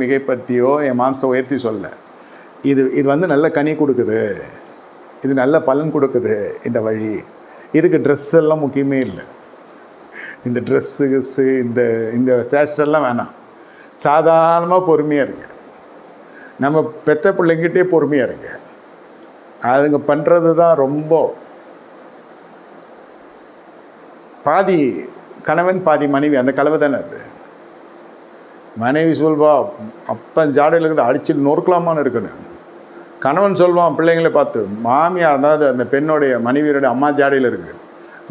மிகைப்படுத்தியோ என் மாம்சத்தை உயர்த்தி சொல்ல. இது இது வந்து நல்ல கனி கொடுக்குது, இது நல்ல பலன் கொடுக்குது இந்த வழி. இதுக்கு ட்ரெஸ் எல்லாம் முக்கியமே இல்லை. இந்த ட்ரெஸ்ஸு கிஸ்ஸு இந்த இந்த சேஷ்டெல்லாம் வேணாம். சாதாரணமாக பொறுமையாக இருங்க. நம்ம பெத்த பிள்ளைங்கிட்டே பொறுமையாக இருங்க. அதுங்க பண்ணுறது தான் ரொம்ப பாதி கணவன் பாதி மனைவி, அந்த கலவை தானே அது. மனைவி சொல்வா அப்பன் ஜாடையில் இருக்குது அடிச்சு நொறுக்கலாமான்னு இருக்கணும். கணவன் சொல்வான் பிள்ளைங்களை பார்த்து, மாமியார் அதாவது அந்த பெண்ணுடைய மனைவியருடைய அம்மா ஜாடையில் இருக்குது,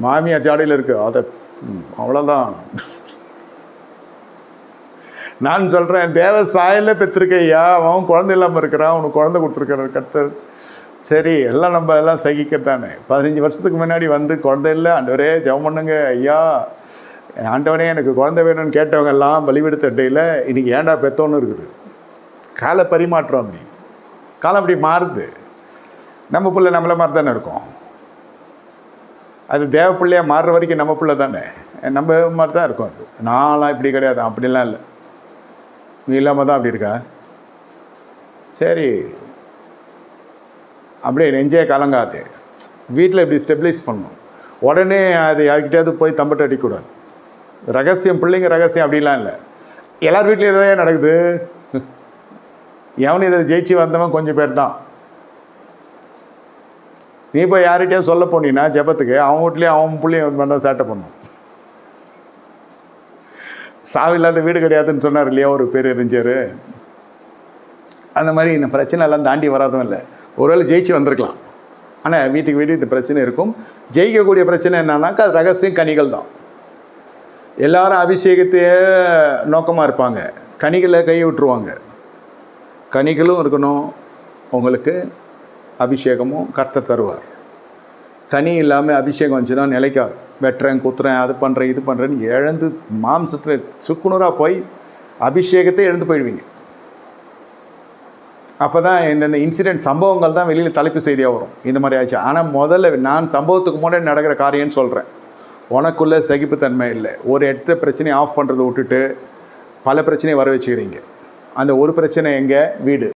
மாமியார் ஜாடையில் இருக்குது, அதை அவ்வளோதான். நான் சொல்கிறேன், தேவ சாயலில் பெற்றிருக்கையா, அவன் குழந்தை இல்லாமல் இருக்கிறான், அவனுக்கு குழந்தை கொடுத்துருக்காரு கர்த்தர். சரி, எல்லாம் நம்ம எல்லாம் சகிக்கத்தானே. 15 வருஷத்துக்கு முன்னாடி வந்து குழந்தை இல்லை ஆண்டவரே ஜெபம் பண்ணுங்க ஐயா, ஆண்டவனே எனக்கு குழந்தை வேணும்னு கேட்டவங்க எல்லாம் பலிபீடத்து அட்டையில் இன்றைக்கி ஏண்டா பெத்தோன்னு இருக்குது. கால பரிமாற்றம், அப்படி காலம் அப்படி மாறுது. நம்ம பிள்ளை நம்மளை மாதிரி தானே இருக்கும். அது தேவ பிள்ளையாக மாறுற வரைக்கும் நம்ம பிள்ளை தானே, நம்ம மாதிரி தான் இருக்கும். அது நான்லாம் இப்படி கிடையாது, அப்படிலாம் இல்லை. நீ இல்லாமல் தான் அப்படி இருக்கா? சரி, அப்படியே நெஞ்சே கலங்காது. வீட்டில் இப்படி ஸ்டெபிலைஸ் பண்ணணும். உடனே அது யார்கிட்டையாவது போய் தம்பட்டு அடிக்கக்கூடாது. ரகசியம், பிள்ளைங்க ரகசியம் அப்படிலாம் இல்லை. எல்லார் வீட்லேயும் இதான் நடக்குது. எவனு இதை ஜெயிச்சு வந்தவன் கொஞ்சம் பேர் தான். நீ போய் யார்கிட்டையாவது சொல்ல போனீங்கன்னா ஜெபத்துக்கு, அவன் வீட்லேயும் அவன் பிள்ளையும் பண்ண சேட்டை பண்ணும். சாவில்லாத வீடு கிடையாதுன்னு சொன்னார் இல்லையா ஒரு பேர் எரிஞ்சார். அந்த மாதிரி இந்த பிரச்சனை எல்லாம் தாண்டி வராதும் இல்லை. ஒருவேளை ஜெயிச்சு வந்திருக்கலாம், ஆனால் வீட்டுக்கு வீடு இந்த பிரச்சனை இருக்கும். ஜெயிக்கக்கூடிய பிரச்சனை என்னன்னாக்கா அது ரகசியம் கனிகள் தான். எல்லாரும் அபிஷேகத்தையே நோக்கமாக இருப்பாங்க, கனிகளை கை விட்டுருவாங்க. கனிகளும் இருக்கணும், உங்களுக்கு அபிஷேகமும் கர்த்தர் தருவார். கனி இல்லாமல் அபிஷேகம் வந்துச்சுன்னா நிலைக்காது. வெட்டுறேன் குத்துறேன் அது பண்ணுறேன் இது பண்ணுறேன்னு இழந்து மாம்சத்தில் சுக்குநூறாக போய் அபிஷேகத்தை எழுந்து போயிடுவீங்க. அப்போ தான் இந்த இன்சிடெண்ட் சம்பவங்கள் தான் வெளியில் தலைப்பு செய்தியாக வரும். இந்த மாதிரி ஆச்சு. ஆனால் முதல்ல நான் சம்பவத்துக்கு முன்னாடி நடக்கிற காரியம்னு சொல்கிறேன். உனக்குள்ளே சகிப்புத்தன்மை இல்லை. ஒரு இடத்த பிரச்சனையை ஆஃப் பண்ணுறதை விட்டுட்டு பல பிரச்சனையை வர வச்சுக்கிறீங்க. அந்த ஒரு பிரச்சனை எங்கே? வீடு.